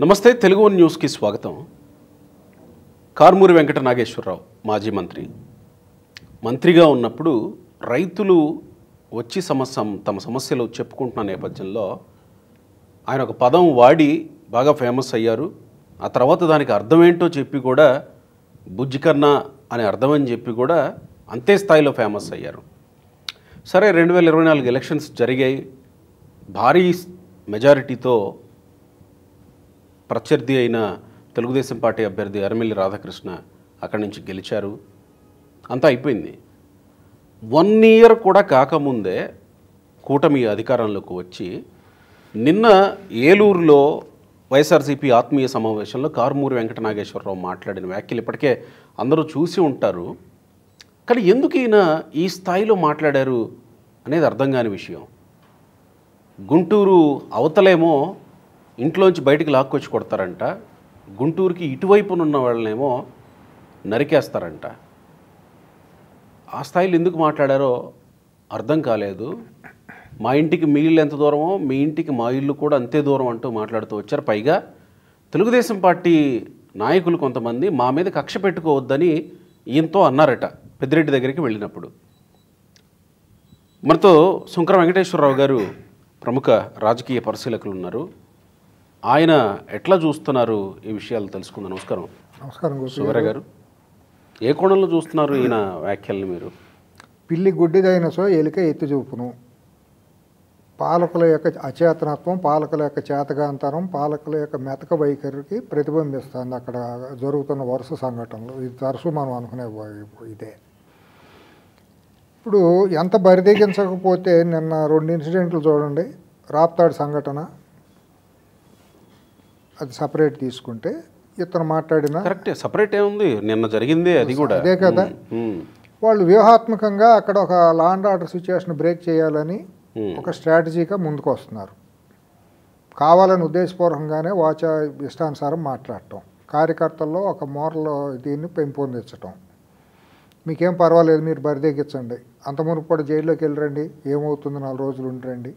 నమస్తే తెలుగు వన్ న్యూస్కి స్వాగతం. కారుమూరి వెంకట నాగేశ్వరరావు మాజీ మంత్రిగా ఉన్నప్పుడు రైతులు వచ్చి తమ సమస్యలు చెప్పుకుంటున్న నేపథ్యంలో ఆయన ఒక పదం వాడి బాగా ఫేమస్ అయ్యారు. ఆ తర్వాత దానికి అర్థం ఏంటో చెప్పి కూడా బుజ్జికన్నా అనే అర్థమని చెప్పి కూడా అంతే స్థాయిలో ఫేమస్ అయ్యారు. సరే, 2024 ఎలక్షన్స్ జరిగాయి. భారీ మెజారిటీతో ప్రత్యర్థి అయిన తెలుగుదేశం పార్టీ అభ్యర్థి ఎర్రమిల్లి రాధాకృష్ణ అక్కడి నుంచి గెలిచారు. అంతా అయిపోయింది. 1 ఇయర్ కూడా కాకముందే కూటమి అధికారంలోకి వచ్చి నిన్న ఏలూరులో వైఎస్ఆర్సీపీ ఆత్మీయ సమావేశంలో కారుమూరి వెంకట నాగేశ్వరరావు మాట్లాడిన వ్యాఖ్యలు ఇప్పటికే అందరూ చూసి ఉంటారు. కానీ ఎందుకు ఈయన ఈ స్థాయిలో మాట్లాడారు అనేది అర్థం కాని విషయం. గుంటూరు అవతలేమో ఇంట్లోంచి బయటికి లాక్కొచ్చి కొడతారంట, గుంటూరుకి ఇటువైపునున్న వాళ్ళనేమో నరికేస్తారంట. ఆ స్థాయిలో ఎందుకు మాట్లాడారో అర్థం కాలేదు. మా ఇంటికి మీ ఇల్లు ఎంత దూరమో మీ ఇంటికి మా ఇల్లు కూడా అంతే దూరం అంటూ మాట్లాడుతూ వచ్చారు. పైగా తెలుగుదేశం పార్టీ నాయకులు కొంతమంది మా మీద కక్ష పెట్టుకోవద్దని ఈయనతో అన్నారట పెద్దిరెడ్డి దగ్గరికి వెళ్ళినప్పుడు. మనతో శుంకర వెంకటేశ్వరరావు గారు ప్రముఖ రాజకీయ పరిశీలకులు ఉన్నారు. ఆయన ఎట్లా చూస్తున్నారు ఈ విషయాలు తెలుసుకుందాం. నమస్కారం. నమస్కారం సువర గారు. ఏ కోణంలో చూస్తున్నారు ఈయన వ్యాఖ్యల్ని మీరు? పిల్లి గుడ్డిదైన సో ఎలిక ఎత్తి చూపును, పాలకుల యొక్క అచేతనత్వం, పాలకుల యొక్క చేతగాంతరం, పాలకుల యొక్క మెతక వైఖరికి ప్రతిబింబిస్తుంది అక్కడ జరుగుతున్న వరుస సంఘటనలు. ఇది తరచూ మనం అనుకునే ఇదే. ఇప్పుడు ఎంత బరిదెగించకపోతే నిన్న 2 ఇన్సిడెంట్లు చూడండి. రాప్తాడు సంఘటన అది సపరేట్ తీసుకుంటే ఇతను మాట్లాడిన కరెక్టే, సపరేట్ ఏముంది, నిన్న జరిగిందే అది కూడా అదే కదా. వాళ్ళు వ్యూహాత్మకంగా అక్కడ ఒక law and order situation break చేయాలని ఒక స్ట్రాటజీగా ముందుకు వస్తున్నారు. కావాలని ఉద్దేశపూర్వకంగానే ఇష్టానుసారం మాట్లాడటం, కార్యకర్తల్లో ఒక మోరల్ దీన్ని పెంపొందించటం. మీకేం పర్వాలేదు, మీరు బరిదెగించండి, అంత మునుపు కూడా జైల్లోకి వెళ్ళరండి, ఏమవుతుంది 4 రోజులు ఉండరండి.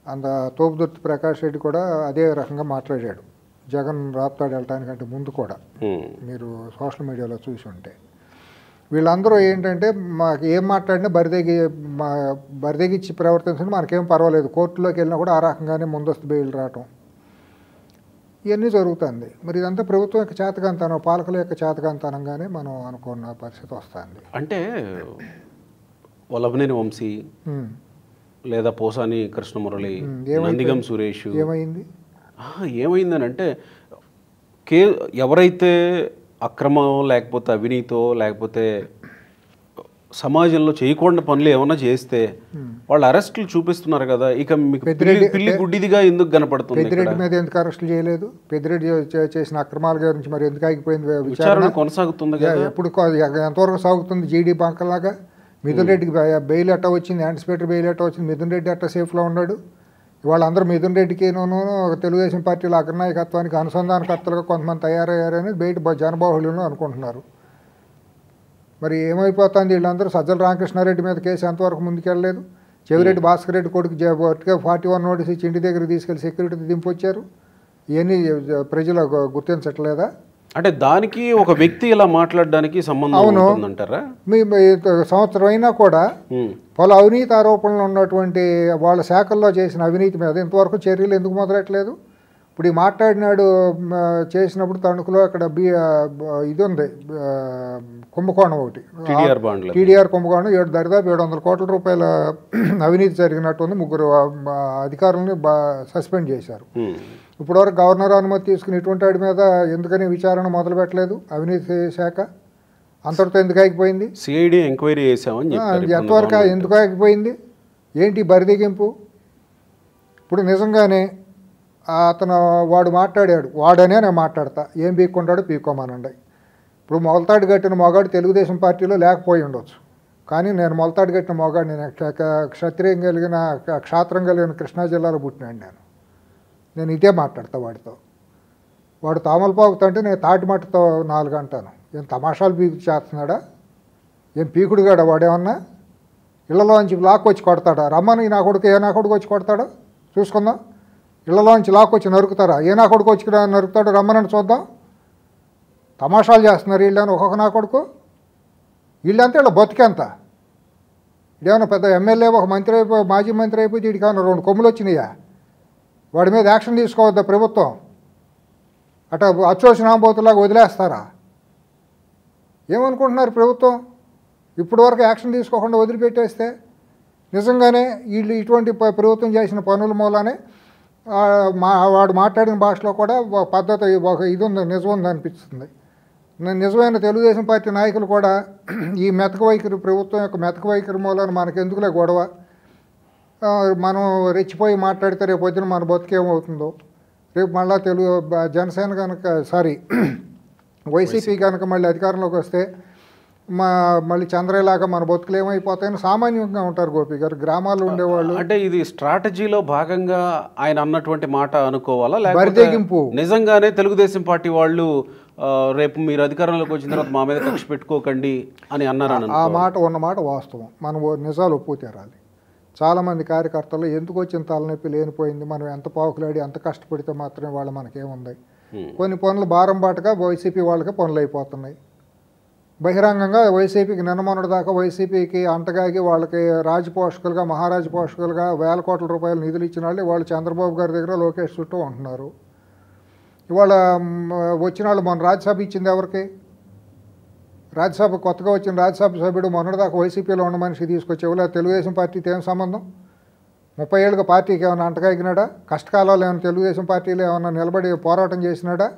అంత తోపుదుర్తి ప్రకాష్ రెడ్డి కూడా అదే రకంగా మాట్లాడాడు జగన్ రాప్తాడు వెళ్ళటానికంటే ముందు కూడా. మీరు సోషల్ మీడియాలో చూసి ఉంటే వీళ్ళందరూ ఏంటంటే మాకు ఏం మాట్లాడినా బరిదెగిచ్చి ప్రవర్తించండి, మనకేం పర్వాలేదు, కోర్టులోకి వెళ్ళినా కూడా ఆ రకంగానే ముందస్తు బెయిల్ రావటం ఇవన్నీ జరుగుతుంది. మరి ఇదంతా ప్రభుత్వం యొక్క చేతకాంతనం, పాలకుల యొక్క చేతకాంతనంగానే మనం అనుకున్న పరిస్థితి వస్తుంది. అంటే వల్లభనేని వంశీ లేదా పోసాని కృష్ణమురళి, నందిగం సురేష్ ఏమైందని అంటే ఎవరైతే అక్రమం లేకపోతే అవినీతో లేకపోతే సమాజంలో చేయకూడని పనులు ఏమన్నా చేస్తే వాళ్ళు అరెస్టులు చూపిస్తున్నారు కదా. ఇక మీకు పిల్లి గుడ్డిదిగా ఎందుకు కనపడుతుంది? పెద్దిరెడ్డి మీద ఎందుకు అరెస్టులు చేయలేదు? పెద్దిరెడ్డి చేసిన అక్రమాల గురించి మరి ఎందుకు ఆగిపోయింది? విచారణ కొనసాగుతుంది కదా. ఎప్పుడు ఎంతవరకు సాగుతుంది? జీడీ బంకలాగా మిథున్ రెడ్డికి బెయిల్ ఎట్టా వచ్చింది, యాంటిసిపేటరీ బెయిల్ ఎట్టా వచ్చింది, మిథున్ రెడ్డి ఎట్టా సేఫ్లో ఉన్నాడు. వాళ్ళందరూ మిథున్ రెడ్డికి తెలుగుదేశం పార్టీల అగ్రనాయకత్వానికి అనుసంధానకర్తలుగా కొంతమంది తయారయ్యారని బయట జనబాహుళ్యంలో అనుకుంటున్నారు. మరి ఏమైపోతుంది? వీళ్ళందరూ సజ్జల రామకృష్ణారెడ్డి మీద కేసు ఎంతవరకు ముందుకెళ్ళలేదు. చెవిరెడ్డి భాస్కర్ రెడ్డి కొడుకు 41 నోటీస్ ఇచ్చి ఇంటి దగ్గర తీసుకెళ్లి సెక్యూరిటీ దింపొచ్చారు. ఇవన్నీ ప్రజలు గుర్తించట్లేదా? అంటే దానికి ఒక వ్యక్తి ఇలా మాట్లాడడానికి సంబంధం ఉంటుందంటారా? మీ సంవత్సరం అయినా కూడా పలు అవినీతి ఆరోపణలు ఉన్నటువంటి వాళ్ళ శాఖల్లో చేసిన అవినీతి మీద ఇంతవరకు చర్యలు ఎందుకు మొదలెట్టలేదు? ఇప్పుడు ఈ మాట్లాడినాడు చేసినప్పుడు తణుకులో అక్కడ ఇది ఉంది, కుంభకోణం ఒకటి, టీడీఆర్ కుంభకోణం, దరిదాపు 700 కోట్ల రూపాయల అవినీతి జరిగినట్టుంది. 3 అధికారులని సస్పెండ్ చేశారు. ఇప్పటివరకు గవర్నర్ అనుమతి తీసుకుని ఇటువంటి వాడి మీద ఎందుకని విచారణ మొదలు పెట్టలేదు అవినీతి శాఖ? అంతటితో ఎందుకు ఆగిపోయింది? సిఐడి ఎంక్వైరీ చేసామని ఎంతవరకు ఎందుకు ఆగిపోయింది? ఏంటి బరిదెగింపు? ఇప్పుడు నిజంగానే వాడు మాట్లాడాడు, వాడనే నేను మాట్లాడతా, ఏం పీక్కుంటాడో పీక్కోమానండి. ఇప్పుడు మొలతాడు కట్టిన మొగాడు తెలుగుదేశం పార్టీలో లేకపోయి ఉండొచ్చు, కానీ నేను మొలతాడు కట్టిన మొగాడు, నేను క్షత్రియం కలిగిన క్షాత్రం కలిగిన కృష్ణా జిల్లాలో పుట్టినాడు. నేను ఇదే మాట్లాడతా వాడితో. వాడు తామలపాకుతుంటే నేను తాటిమట్టతో 4 అంటాను. ఏం తమాషాలు పీకు చేస్తున్నాడా? ఏం పీకుడుగాడా వాడేమన్నా? ఇళ్లలోంచి లాక్కొచ్చి కొడతాడా? రమ్మని నా కొడుకు వచ్చి కొడతాడో చూసుకుందాం. ఇళ్లలోంచి లాక్కొచ్చి నరుకుతారా? ఏ నా కొడుకు వచ్చి నరుకుతాడు, రమ్మనని చూద్దాం. తమాషాలు చేస్తున్నారు వీళ్ళని, ఒక్కొక్క నా కొడుకు. వీళ్ళంతా వీళ్ళ బతికెంత? ఇదేమన్నా పెద్ద ఎమ్మెల్యే, ఒక మంత్రి అయిపోయి, మాజీ మంత్రి అయిపోయి వీడికి ఏమన్నా 2 కొమ్ములు వచ్చినాయా? వాడి మీద యాక్షన్ తీసుకోవద్దా ప్రభుత్వం? అట్లా అచ్చోసినాంబోతులాగా వదిలేస్తారా? ఏమనుకుంటున్నారు ప్రభుత్వం? ఇప్పటి వరకు యాక్షన్ తీసుకోకుండా వదిలిపెట్టేస్తే నిజంగానే వీళ్ళు ఇటువంటి ప్రభుత్వం చేసిన పనుల మూలానే వాడు మాట్లాడిన భాషలో కూడా ఒక పద్ధతి, ఒక ఇది ఉంది, నిజం ఉంది అనిపిస్తుంది. నిజమైన తెలుగుదేశం పార్టీ నాయకులు కూడా ఈ మెతక వైఖరి, ప్రభుత్వం యొక్క మెతక వైఖరి మూలాన మనకెందుకులే గొడవ, మనం రెచ్చిపోయి మాట్లాడితే రేపు పొద్దున మన బతుకేమవుతుందో, రేపు మళ్ళీ జనసేన కనుక వైసీపీ కనుక మళ్ళీ అధికారంలోకి వస్తే మళ్ళీ చంద్రలాగా మన బతుకులు ఏమైపోతాయని సామాన్యంగా ఉంటారు గోపి గారు, గ్రామాల్లో ఉండేవాళ్ళు. అంటే ఇది స్ట్రాటజీలో భాగంగా ఆయన అన్నటువంటి మాట అనుకోవాలా, లేకపోతే బరిదెగింపు నిజంగానే తెలుగుదేశం పార్టీ వాళ్ళు రేపు మీరు అధికారంలోకి వచ్చిన తర్వాత మా మీద కక్ష పెట్టుకోకండి అని అన్నారని? ఆ మాట ఉన్నమాట వాస్తవం, మనం నిజాలు ఒప్పు తీరాలి. చాలామంది కార్యకర్తలు ఎందుకు వచ్చిన తలనొప్పి లేనిపోయింది, మనం ఎంత పావుకులాడి ఎంత కష్టపడితే మాత్రమే వాళ్ళు మనకేముంది, కొన్ని పనులు భారంబాటుగా వైసీపీ వాళ్ళకి పనులు అయిపోతున్నాయి. బహిరంగంగా వైసీపీకి నిన్నమొన్నటి దాకా వైసీపీకి అంటగాగి వాళ్ళకి రాజపోషకులుగా, మహారాజ పోషకులుగా వేల కోట్ల రూపాయలు నిధులు ఇచ్చిన వాళ్ళు చంద్రబాబు గారి దగ్గర, లోకేష్ చుట్టూ ఉంటున్నారు. ఇవాళ వచ్చిన వాళ్ళు మొన్న రాజ్యసభ ఇచ్చింది ఎవరికి? రాజ్యసభ కొత్తగా వచ్చిన రాజ్యసభ సభ్యుడు మొన్నటిదాకా వైసీపీలో ఉన్న మనిషి తీసుకొచ్చి ఎవరు? తెలుగుదేశం పార్టీతో ఏం సంబంధం? 30 ఏళ్ళుగా పార్టీకి ఏమైనా అంటగాగినాడా? కష్టకాలాలు ఏమైనా తెలుగుదేశం పార్టీలో ఏమైనా నిలబడి పోరాటం చేసినాడా?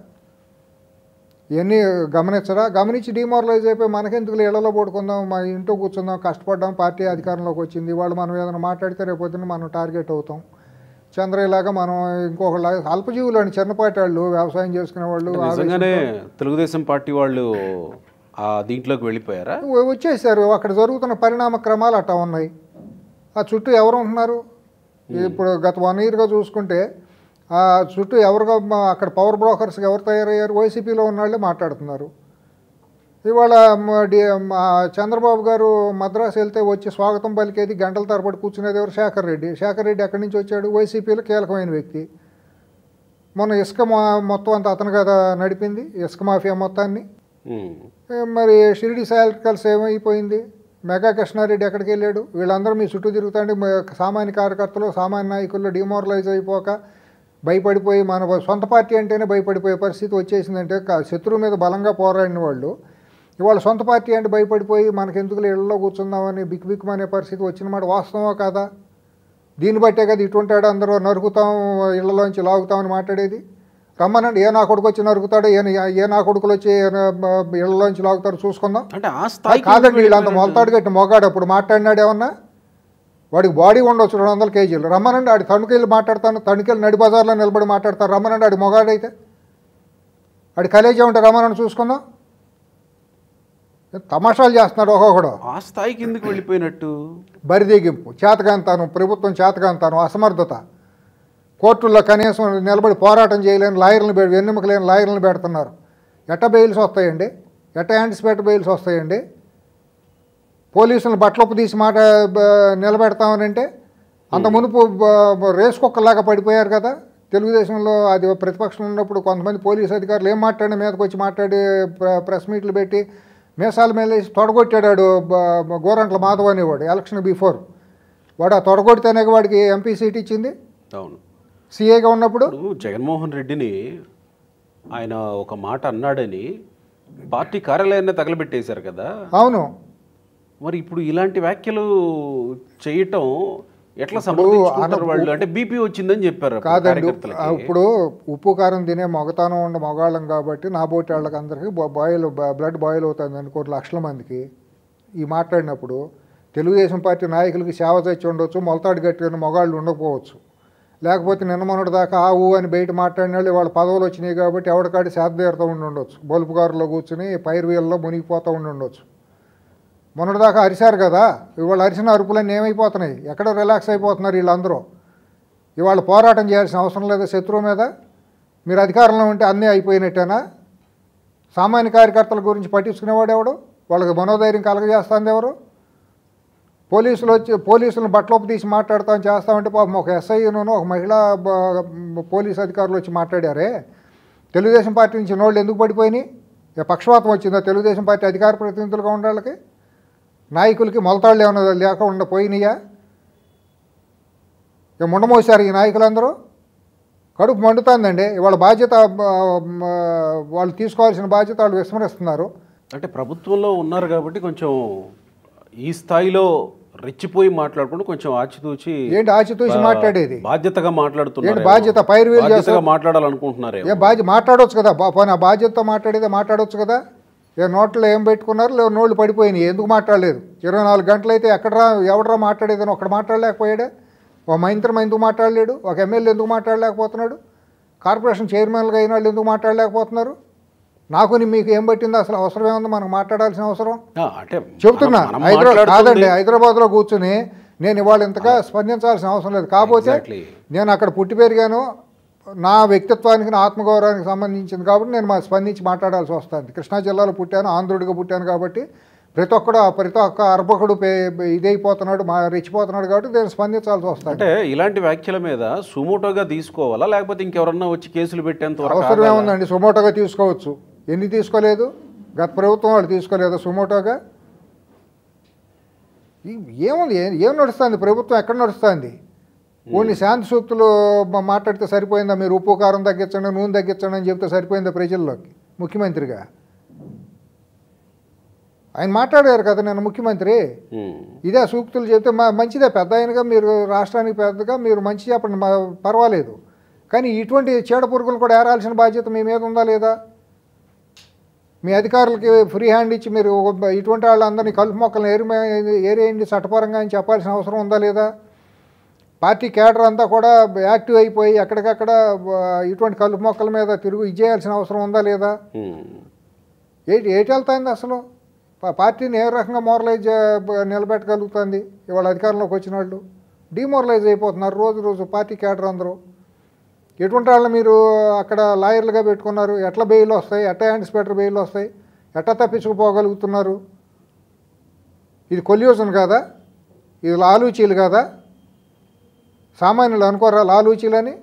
ఇవన్నీ గమనించరా? గమనించి డిమారలైజ్ అయిపోయి మనకెందుకు ఇళ్లలో పడుకుందాం, మా ఇంట్లో కూర్చుందాం, కష్టపడ్డాం, పార్టీ అధికారంలోకి వచ్చింది, వాళ్ళు మనం ఏదైనా మాట్లాడితే రేపొద్దున మనం టార్గెట్ అవుతాం. చంద్రయ్యలాగా మనం ఇంకొకలాగా అల్పజీవులు అని చిన్నపాటి వాళ్ళు, వ్యవసాయం చేసుకునే వాళ్ళు. నిజంగానే తెలుగుదేశం పార్టీ వాళ్ళు దీంట్లోకి వెళ్ళిపోయారా? వచ్చేసారు. అక్కడ జరుగుతున్న పరిణామ క్రమాలు అట్టా ఉన్నాయి. ఆ చుట్టూ ఎవరు ఉంటున్నారు? ఇప్పుడు గత 1 ఇయర్గా చూసుకుంటే ఆ చుట్టూ ఎవరుగా అక్కడ పవర్ బ్రోకర్స్గా ఎవరు తయారయ్యారు? వైసీపీలో ఉన్న వాళ్ళే మాట్లాడుతున్నారు. ఇవాళ చంద్రబాబు గారు మద్రాసు వెళ్తే వచ్చి స్వాగతం పలికేది, గంటల తరబడి కూర్చునేది ఎవరు? శేఖర్ రెడ్డి. శేఖర్ రెడ్డి ఎక్కడి నుంచి వచ్చాడు? వైసీపీలో కీలకమైన వ్యక్తి. మొన్న ఇసుక మొత్తం అంతా అతను కదా నడిపింది, ఇసుక మాఫియా మొత్తాన్ని. మరి షిరిడి ఎలక్ట్రికల్స్ ఏమైపోయింది? మెగా కృష్ణారెడ్డి ఎక్కడికి వెళ్ళాడు? వీళ్ళందరూ మీ చుట్టూ తిరుగుతాండి. సామాన్య కార్యకర్తలు, సామాన్య నాయకులు డిమారలైజ్ అయిపోక భయపడిపోయి, మన సొంత పార్టీ అంటేనే భయపడిపోయే పరిస్థితి వచ్చేసిందంటే, శత్రువు మీద బలంగా పోరాడిన వాళ్ళు ఇవాళ సొంత పార్టీ అంటే భయపడిపోయి మనకెందుకులో ఇళ్లలో కూర్చుందామని బిక్కుబిక్కుమనే పరిస్థితి వచ్చిన మాట వాస్తవమా కాదా? దీన్ని బట్టే కదా ఇటువంటాడు అందరూ నరుకుతాం, ఇళ్లలోంచి లాగుతామని మాట్లాడేది. రమ్మనండి, ఏ నా కొడుకు వచ్చి నరుకుతాడో, ఏ నా కొడుకులు వచ్చి ఇళ్లలోంచి లాగుతాడో చూసుకుందాం. అంటే కాదండి, వీళ్ళంత మొలతాడు కట్టి మొగాడు అప్పుడు మాట్లాడినాడు ఏమన్నా? వాడికి బాడీ ఉండొచ్చు 200 కేజీలు. రమ్మనండి, ఆడి తణుకెళ్ళి మాట్లాడతాను, తణుకెళ్ళి నడి బజార్లో నిలబడి మాట్లాడతారు. రమ్మనండి, ఆడి మొగాడైతే, ఆడి కలేజీ ఉంటే రమ్మనండి చూసుకుందాం. తమాషాలు చేస్తున్నాడు ఒక్కొక్కడు. ఆ స్థాయికి ఎందుకు వెళ్ళిపోయినట్టు? బరిదెగింపు, చేతకాంతాను, ప్రభుత్వం చేతకాంతాను, అసమర్థత. కోర్టుల్లో కనీసం నిలబడి పోరాటం చేయలేని లాయర్లను వెన్నెముక లేని లాయర్లను పెడుతున్నారు. ఎట్ట బెయిల్స్ వస్తాయండి? ఎట్ట యాంటిసిపేట్ బెయిల్స్ వస్తాయండి? పోలీసులను బట్టలొప్పు తీసి మాట నిలబెడతామనంటే అంత మునుపు రేసు కుక్కలాగా పడిపోయారు కదా తెలుగుదేశంలో. అది ప్రతిపక్షంలో ఉన్నప్పుడు కొంతమంది పోలీసు అధికారులు ఏం మాట్లాడి మీదకి వచ్చి మాట్లాడి ప్రెస్ మీట్లు పెట్టి మీసాల మీద వేసి తొడగొట్టాడు గోరంట్ల మాధవ్ అనేవాడు ఎలక్షన్ బిఫోర్. వాడు ఆ తొడగొడితేనే వాడికి ఎంపీ సీట్ ఇచ్చింది. అవును, సీఏగా ఉన్నప్పుడు. జగన్మోహన్ రెడ్డిని ఆయన ఒక మాట అన్నాడని పార్టీ కార్యాలయాన్ని తగలబెట్టేశారు కదా. అవును, మరి ఇప్పుడు ఇలాంటి వ్యాఖ్యలు చేయటం ఎట్లా సమర్థించుకుంటారు వాళ్ళు? అంటే బీపీ వచ్చిందని చెప్పారు. కాదండి, ఇప్పుడు ఉప్పు కారం తినే మొగతానం ఉండే మొగాళ్ళం కాబట్టి నా బోటి వాళ్ళకి అందరికీ బ్లడ్ బాయిల్ అవుతుంది అని 1 లక్షల మందికి ఈ మాట్లాడినప్పుడు తెలుగుదేశం పార్టీ నాయకులకి సేవ తెచ్చి ఉండొచ్చు, మొలతాడు గట్టిన మొగాళ్ళు ఉండకపోవచ్చు. లేకపోతే నిన్న మొన్నటి దాకా ఆ ఊ అని బయట మాట్లాడిన వాళ్ళు వాళ్ళ పదవులు వచ్చినాయి కాబట్టి ఎవరికాడి సేదతీరుతూ ఉండొచ్చు, బొలుపుగారులో కూర్చుని పైరువీళ్ళలో మునిగిపోతూ ఉండొచ్చు. మొన్నటిదాకా అరిశారు కదా, ఇవాళ అరిసిన అరుపులన్నీ ఏమైపోతున్నాయి? ఎక్కడ రిలాక్స్ అయిపోతున్నారు వీళ్ళందరూ? ఇవాళ పోరాటం చేయాల్సిన అవసరం లేదా శత్రువు మీద? మీరు అధికారంలో ఉంటే అన్నీ అయిపోయినట్టేనా? సామాన్య కార్యకర్తల గురించి పట్టించుకునేవాడు ఎవడు? వాళ్ళకి మనోధైర్యం కలగజేస్తుంది ఎవరు? పోలీసులను బట్టలోపు తీసి మాట్లాడతాం చేస్తామంటే పాపం ఒక ఎస్ఐను ఒక మహిళా పోలీస్ అధికారులు వచ్చి మాట్లాడారే, తెలుగుదేశం పార్టీ నుంచి నోళ్ళు ఎందుకు పడిపోయినాయి? పక్షపాతం వచ్చిందా తెలుగుదేశం పార్టీ అధికార ప్రతినిధులుగా ఉండే వాళ్ళకి? నాయకులకి మొలతాళ్ళు ఏమైనా లేకుండా పోయినాయా? ముండమోసారు ఈ నాయకులందరూ. కడుపు మండుతుందండి. వాళ్ళ బాధ్యత, వాళ్ళు తీసుకోవాల్సిన బాధ్యత వాళ్ళు విస్మరిస్తున్నారు. అంటే ప్రభుత్వంలో ఉన్నారు కాబట్టి కొంచెం ఈ స్థాయిలో రెచ్చిపోయి మాట్లాడకుండా కొంచెం ఆచితూచి. ఏంటి ఆచితూచి మాట్లాడేది? బాధ్యతగా మాట్లాడుతున్నారు. బాధ్యత పైరువేలు చేస్తా మాట్లాడాలనుకుంటున్నారు. మాట్లాడవచ్చు కదా, పోనీ ఆ బాధ్యతతో మాట్లాడేదే మాట్లాడవచ్చు కదా. నోట్లో ఏం పెట్టుకున్నారు, లేవు నోళ్ళు పడిపోయినాయి, ఎందుకు మాట్లాడలేదు? 24 గంటలు అయితే ఎవడరా మాట్లాడేదని ఒక్కడ మాట్లాడలేకపోయాడే? ఒక మంత్రి ఎందుకు మాట్లాడలేడు? ఒక ఎమ్మెల్యే ఎందుకు మాట్లాడలేకపోతున్నాడు? కార్పొరేషన్ చైర్మన్లుగా అయిన వాళ్ళు ఎందుకు మాట్లాడలేకపోతున్నారు? నాకు మీకు ఏం పట్టిందో అసలు అవసరం ఏముంది మనకు మాట్లాడాల్సిన అవసరం? చెబుతున్నా, కాదండి, హైదరాబాద్లో కూర్చుని నేను ఇవాళ ఇంతగా స్పందించాల్సిన అవసరం లేదు. కాకపోతే నేను అక్కడ పుట్టి పెరిగాను, నా వ్యక్తిత్వానికి నా ఆత్మగౌరవానికి సంబంధించింది కాబట్టి నేను స్పందించి మాట్లాడాల్సి వస్తుంది. కృష్ణా జిల్లాలో పుట్టాను, ఆంధ్రుడిగా పుట్టాను కాబట్టి ప్రతి ఒక్క అర్భకుడు ఇదైపోతున్నాడు, రెచ్చిపోతున్నాడు కాబట్టి నేను స్పందించాల్సి వస్తుంది. అంటే ఇలాంటి వ్యాఖ్యల మీద సుమోటోగా తీసుకోవాలా, లేకపోతే ఇంకెవరన్నా వచ్చి కేసులు పెట్టేంత అవసరం ఏముందండి? సుమోటోగా తీసుకోవచ్చు. ఎన్ని తీసుకోలేదు? గత ప్రభుత్వం వాళ్ళు తీసుకోలేదు సుమోటోగా. ఏముంది? ఏం నడుస్తుంది ప్రభుత్వం? ఎక్కడ నడుస్తుంది? ఓన్లీ శాంతి సూక్తులు మాట్లాడితే సరిపోయిందా? మీరు ఉప్పు కారం తగ్గించండి, నూనె తగ్గించండి అని చెప్తే సరిపోయిందా ప్రజల్లోకి? ముఖ్యమంత్రిగా ఆయన మాట్లాడారు కదా, నేను ముఖ్యమంత్రి ఇదే సూక్తులు చెప్తే మంచిదే, పెద్ద ఆయనగా మీరు రాష్ట్రానికి పెద్దగా మీరు మంచి చెప్పండి, పర్వాలేదు. కానీ ఇటువంటి చీడ పురుగులు కూడా ఏరాల్సిన బాధ్యత మీ మీద ఉందా లేదా? మీ అధికారులకి ఫ్రీ హ్యాండ్ ఇచ్చి మీరు ఇటువంటి వాళ్ళందరినీ కలుపు మొక్కలను ఏరేయండి చట్టపరంగా అని చెప్పాల్సిన అవసరం ఉందా లేదా? పార్టీ కేడర్ అంతా కూడా యాక్టివ్ అయిపోయి ఎక్కడికక్కడ ఇటువంటి కలుపు మొక్కల మీద చేయాల్సిన అవసరం ఉందా లేదా? ఏటి వెళ్తాయింది అసలు? పార్టీని ఏ రకంగా మోరలైజ్ నిలబెట్టగలుగుతుంది? ఇవాళ అధికారంలోకి వచ్చిన వాళ్ళు డిమోరలైజ్ అయిపోతున్నారు రోజు రోజు పార్టీ కేడర్ అందరూ. ఎటువంటి వాళ్ళు మీరు అక్కడ లాయర్లుగా పెట్టుకున్నారు? ఎట్లా బెయిల్ వస్తాయి? ఎట్లా యాంటిసిపేటరీ బెయిల్ వస్తాయి? ఎట్లా తప్పించుకుపోగలుగుతున్నారు? ఇది కొల్యూషన్ కాదా? ఇది లాలూచీలు కాదా? సామాన్యులు అనుకోరా లాలూచీలని?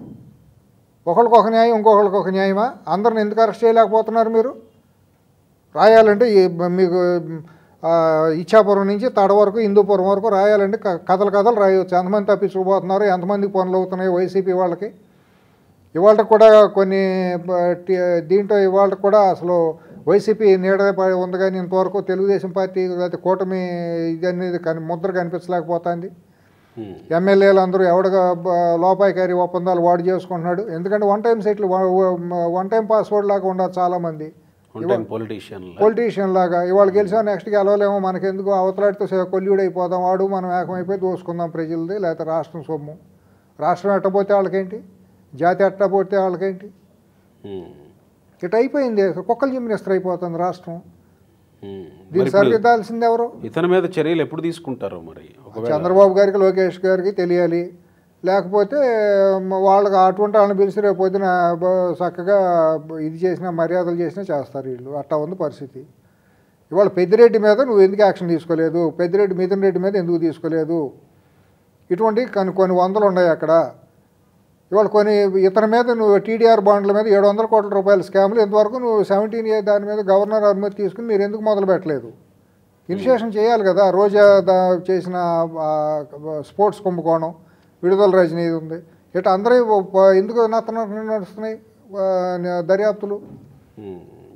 ఒకరికొక న్యాయం ఇంకొకరికి ఒక న్యాయమా? అందరిని ఎందుకు అరెస్ట్ చేయలేకపోతున్నారు మీరు? రాయాలంటే మీకు ఇచ్చాపురం నుంచి తడ వరకు హిందూపురం వరకు రాయాలంటే కథలు రాయవచ్చు. ఎంతమంది తప్పించుకుపోతున్నారు, ఎంతమందికి పనులు అవుతున్నాయి వైసీపీ వాళ్ళకి? ఇవాళ కూడా కొన్ని దీంట్లో ఇవాళ కూడా అసలు వైసీపీ నీడ ఉంది, కానీ ఇంతవరకు తెలుగుదేశం పార్టీ అయితే కూటమి ఇది అనేది ముద్ర కనిపించలేకపోతుంది. ఎమ్మెల్యేలు అందరూ ఎవడగా లోపాయికారి ఒప్పందాలు వాడు చేసుకుంటున్నాడు. ఎందుకంటే వన్ టైం పాస్వర్డ్ లాగా ఉండదు చాలామంది పొలిటీషియన్ లాగా. ఇవాళ గెలిచా నెక్స్ట్ గెలవలేమో, మనకెందుకు అవతలాడితో కొల్లుడైపోదాం, వాడు మనం ఏకమైపోయి దోసుకుందాం ప్రజలది, లేకపోతే రాష్ట్రం సొమ్ము. రాష్ట్రం ఎట్టపోతే వాళ్ళకేంటి, జాతి ఎట్టపోతే వాళ్ళకేంటి? ఇటు అయిపోయింది, కుక్కలు జిమ్మినిస్తారు అయిపోతుంది రాష్ట్రం. దీన్ని సరిదిద్దాల్సింది ఎవరు? ఇతని మీద చర్యలు ఎప్పుడు తీసుకుంటారో మరి చంద్రబాబు గారికి లోకేష్ గారికి తెలియాలి. లేకపోతే వాళ్ళకి అటువంటి వాళ్ళని పిలిచి రేపు పొద్దున చక్కగా ఇది చేసినా మర్యాదలు చేసినా చేస్తారు వీళ్ళు. అట్టా ఉంది పరిస్థితి. ఇవాళ పెద్దిరెడ్డి మీద నువ్వు ఎందుకు యాక్షన్ తీసుకోలేదు? మిథున్ రెడ్డి మీద ఎందుకు తీసుకోలేదు? ఇటువంటి కొన్ని వందలు ఉన్నాయి అక్కడ. ఇవాళ ఇతని మీద నువ్వు టీడీఆర్ బాండ్ల మీద 700 కోట్ల రూపాయల స్కాములు ఇంతవరకు నువ్వు 17A దాని మీద గవర్నర్ అనుమతి తీసుకుని మీరు ఎందుకు మొదలు పెట్టలేదు? ఇనిషియేషన్ చేయాలి కదా. రోజా చేసిన స్పోర్ట్స్ కుంభకోణం, విడుదల రజనీ ఉంది, ఇట్లా అందరూ ఎందుకు నడుస్తున్నాయి దర్యాప్తులు?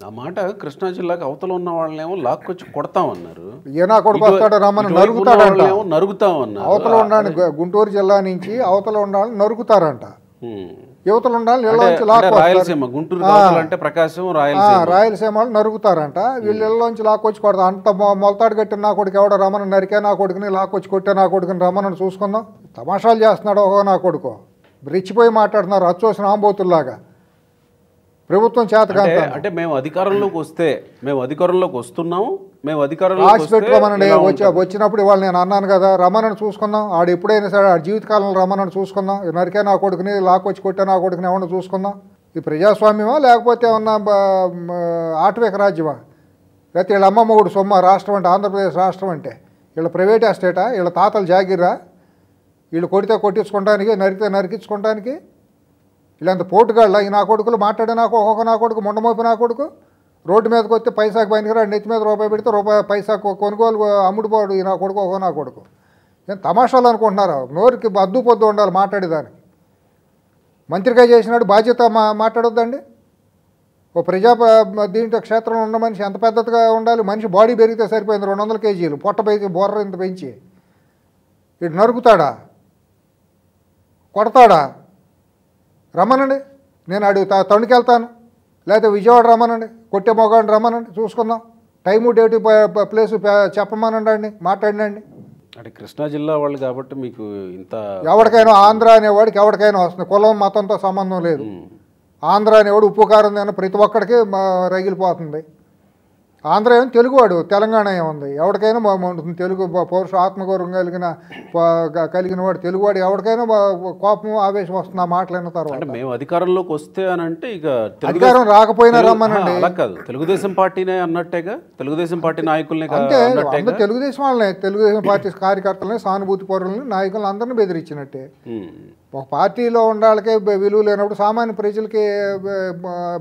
ఆ మాట కృష్ణా జిల్లాకు అవతల ఉన్న వాళ్ళేమో లాక్కొచ్చి కొడతామన్నారు. ఏనా కొడుకు వస్తాడు రమ్మని నరుగుతామన్నారు. అవతల ఉండాలి గుంటూరు జిల్లా నుంచి అవతల ఉండాలని నరుగుతారంట. యువతలు ఉండాలి రాయలసీమ వాళ్ళు నరుగుతారంట. వీళ్ళు ఇళ్ళలోంచి లాక్కొచ్చి కొడతా. అంత మొలతాడు కట్టిన నా కొడుకు ఎవడో రమ్మని నరికే నా కొడుకుని, లాక్కొచ్చి కొట్టే నా కొడుకుని రమ్మని చూసుకుందాం. తమాషాలు చేస్తున్నాడు ఓహో నా కొడుకు. రెచ్చిపోయి మాట్లాడుతున్నారు అచ్చోసిన ఆంబోతుల్లాగా. ప్రభుత్వం చేతకాంత. అంటే మేము అధికారంలోకి వస్తున్నాము, మేము రాసి పెట్టుకోమనండి. వచ్చినప్పుడు ఇవాళ నేను అన్నాను కదా, రమ్మనని చూసుకుందాం. ఆడు ఎప్పుడైనా సరే ఆడు జీవితకాలంలో రమ్మనని చూసుకుందాం. నరికే నా కొడుకుని, లాక్కొచ్చి కొట్టే నా కొడుకుని ఏమన్నా చూసుకుందాం. ఇది ప్రజాస్వామ్యమా లేకపోతే ఏమన్నా ఆటవిక రాజ్యమా? లేకపోతే వీళ్ళ అమ్మమ్మ కూడా సొమ్మ రాష్ట్రం అంటే, ఆంధ్రప్రదేశ్ రాష్ట్రం అంటే వీళ్ళ ప్రైవేట్ ఎస్టేటా, వీళ్ళ తాతలు జాగిరా, వీళ్ళు కొడితే కొట్టించుకోవడానికి, నరికితే నరికించుకోవడానికి, వీళ్ళంత పోటుగాళ్ళ. ఈ నా కొడుకులు మాట్లాడే నాకు ఒక్కొక్క నా కొడుకు మొండమోపి నా కొడుకు రోడ్డు మీదకి వస్తే పైసాకు పనికిరాడు, నెత్తి మీద రూపాయి పెడితే రూపాయి పైసాకు కొనుగోలు అమ్ముడుపోడు ఈ నా కొడుకు ఒక్కొక్క నా కొడుకు. ఏం తమాషాలు అనుకుంటున్నారా? నోరుకి అద్దు పొద్దు ఉండాలి మాట్లాడేదానికి. మంత్రిగా చేసినాడు బాధ్యత మాట్లాడొద్దండి. ఓ దీంట్లో క్షేత్రంలో ఉన్న మనిషి ఎంత పెద్దగా ఉండాలి? మనిషి బాడీ పెరిగితే సరిపోయింది 200 కేజీలు, పొట్ట పెంచి బోర్ర ఇంత పెంచి ఇటు నరుకుతాడా, కొడతాడా? రమ్మనండి, నేను తణుకెళ్తాను, లేకపోతే విజయవాడ రమ్మనండి, కొట్టే మొగాడిని రమ్మనండి, చూసుకుందాం. టైము డేటు ప్లేసు చెప్పమనండి, మాట్లాడినండి. అంటే కృష్ణా జిల్లా వాళ్ళు కాబట్టి మీకు ఇంత ఎవరికైనా ఆంధ్ర అనేవాడికి ఎవరికైనా వస్తుంది, కులం మతంతో సంబంధం లేదు. ఆంధ్ర అనేవాడు ఉప్పు కారం తిన్న ప్రతి ఒక్కడికి రగిలిపోతుంది. ఆంధ్ర ఏమో తెలుగువాడు, తెలంగాణ ఏముంది, ఎవరికైనా ఉంటుంది. తెలుగు పౌరుష ఆత్మగౌరవం కలిగిన వాడు తెలుగువాడు, ఎవరికైనా కోపం ఆవేశం వస్తుంది ఆ మాటలైన తర్వాత. మేము అధికారంలోకి వస్తే అని అంటే ఇక అధికారం రాకపోయినా రమ్మనండి. అలా కాదు, తెలుగుదేశం పార్టీనే అన్నట్టేగా, తెలుగుదేశం పార్టీ నాయకులనే అంటే అందరూ తెలుగుదేశం వాళ్ళనే, తెలుగుదేశం పార్టీ కార్యకర్తలని, సానుభూతి పౌరులని, నాయకులను అందరినీ బెదిరించినట్టే. ఒక పార్టీలో ఉండాలకే విలువ లేనప్పుడు సామాన్య ప్రజలకి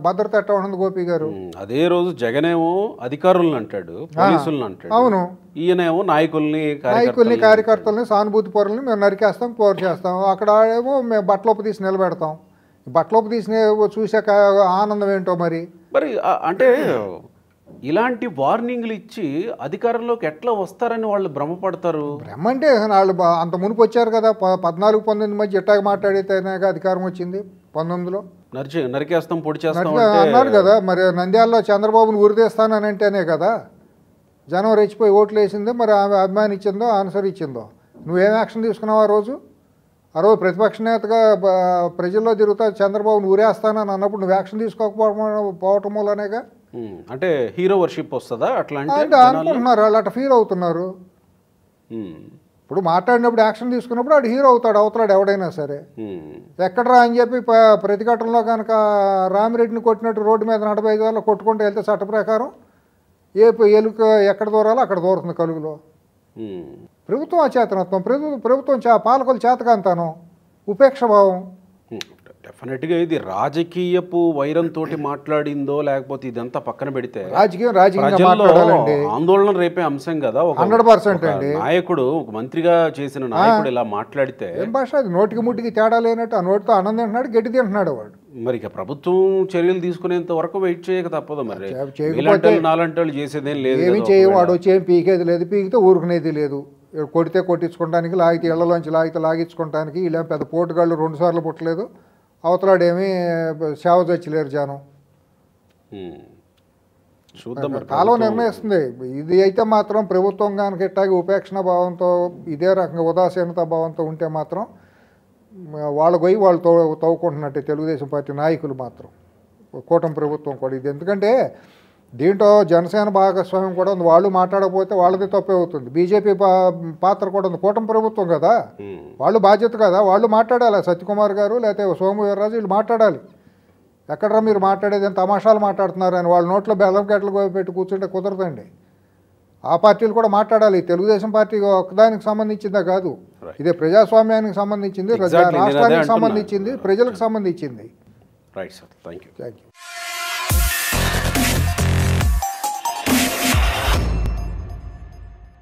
భద్రత ఎట్లా ఉండదు గోపి గారు? అదే రోజు జగనేమో అధికారులను అంటాడు, పోలీసులను అంటాడు. అవును, ఈయనేమో నాయకుల్ని కార్యకర్తలని, సానుభూతి పౌరులని మేము నరికేస్తాం, పోరు చేస్తాం. అక్కడ ఏమో మేము బట్టలోపు తీసి నిలబెడతాం. బట్టలోపు తీసి చూసాక ఆనందం ఏంటో మరి. మరి అంటే ఇలాంటి వార్నింగ్లు ఇచ్చి అధికారంలోకి ఎట్లా వస్తారని వాళ్ళు భ్రమపడతారు. భ్రమ అంటే వాళ్ళు అంత మునుపు వచ్చారు కదా, 14-19 మధ్య ఎట్టాగా మాట్లాడితేనే అధికారం వచ్చింది. 19లో నరికేస్తాం, పొడి చేస్తాం అన్నారు కదా. మరి నంద్యాలలో చంద్రబాబును ఉరిదేస్తానని అంటేనే కదా జనం రెచ్చిపోయి ఓట్లు వేసిందో, మరి ఆమె అభిమానించిందో, అనుసరించిందో. నువ్వేం యాక్షన్ తీసుకున్నావు ఆ రోజు? ప్రతిపక్ష నేతగా ప్రజల్లో తిరుగుతా చంద్రబాబును ఊరేస్తానని అన్నప్పుడు నువ్వు యాక్షన్ తీసుకోకపోవటం మూలనేగా. అంటే హీరో వర్షిప్ వస్తుందా అట్లా అంటే అనుకుంటున్నారు వాళ్ళు, అట్లా ఫీల్ అవుతున్నారు. ఇప్పుడు మాట్లాడినప్పుడు యాక్షన్ తీసుకున్నప్పుడు వాడు హీరో అవుతాడు, అవుతాడు ఎవడైనా సరే. ఎక్కడరా అని చెప్పి ప్రతిఘటనలో కనుక రామిరెడ్డిని కొట్టినట్టు రోడ్డు మీద 45 వేల కొట్టుకుంటూ వెళ్తే చట్ట ప్రకారం ఎలుక ఎక్కడ దూరాలో అక్కడ దూరుతుంది కలుగులో. ప్రభుత్వం అచేతనత్వం, ప్రభుత్వం పాలకులు చేతకాంతాను, ఉపేక్ష భావం. డెఫినెట్గా ఇది రాజకీయపు వైరంతో మాట్లాడిందో లేకపోతే ఇదంతా పక్కన పెడితే ఆందోళన రేపే అంశం కదా. 100% అండి. నాయకుడు, ఒక మంత్రిగా చేసిన నాయకుడు ఇలా మాట్లాడితే ఏం భాష అది? నోటికి ముట్టికి తేడా లేనట్టు ఆ నోటితో అన్నం తింటున్నాడు, గడ్డి తింటున్నాడు వాడు. మరి ఇక ప్రభుత్వం చర్యలు తీసుకునేంత వరకు వెయిట్ చేయక తప్పదు. మరి నాలంటాళ్ళు చేసేదేం లేదు, ఏమి చేయవాడు, వచ్చి ఏం పీకేది లేదు, పీకితే ఊరుకునేది లేదు. కొడితే కొట్టించుకోవడానికి, లాగితే ఇళ్లలోంచి లాగించుకోవడానికి. ఇలా పెద్ద పోటుగాళ్ళు 2 సార్లు పుట్టలేదు, అవతలాడేమీ సేవ చచ్చలేరు జనం. కాలం నిర్ణయిస్తుంది. ఇది అయితే మాత్రం ప్రభుత్వం కనుక ఇట్టాగే ఉపేక్షణ భావంతో, ఇదే రకంగా ఉదాసీనత భావంతో ఉంటే మాత్రం వాళ్ళు పోయి వాళ్ళు తవ్వుకుంటున్నట్టే తెలుగుదేశం పార్టీ నాయకులు మాత్రం, కూటమి ప్రభుత్వం కూడా. ఇది ఎందుకంటే దీంట్లో జనసేన భాగస్వామ్యం కూడా ఉంది. వాళ్ళు మాట్లాడకపోతే వాళ్ళది తప్పే అవుతుంది. బీజేపీ పాత్ర కూడా ఉంది, కూటమి ప్రభుత్వం కదా, వాళ్ళు బాధ్యత కదా, వాళ్ళు మాట్లాడాలి. సత్యకుమార్ గారు లేకపోతే సోము వీర్రాజు వీళ్ళు మాట్లాడాలి. ఎక్కడరా మీరు మాట్లాడేది, తమాషాలు మాట్లాడుతున్నారు అని వాళ్ళ నోట్లో బెల్లం గెట్టలు పెట్టి కూర్చుంటే కుదరదండి. ఆ పార్టీలు కూడా మాట్లాడాలి. తెలుగుదేశం పార్టీ ఒకదానికి సంబంధించిందా కాదు, ఇదే ప్రజాస్వామ్యానికి సంబంధించింది, రాష్ట్రానికి సంబంధించింది, ప్రజలకు సంబంధించింది. Right sir, thank you.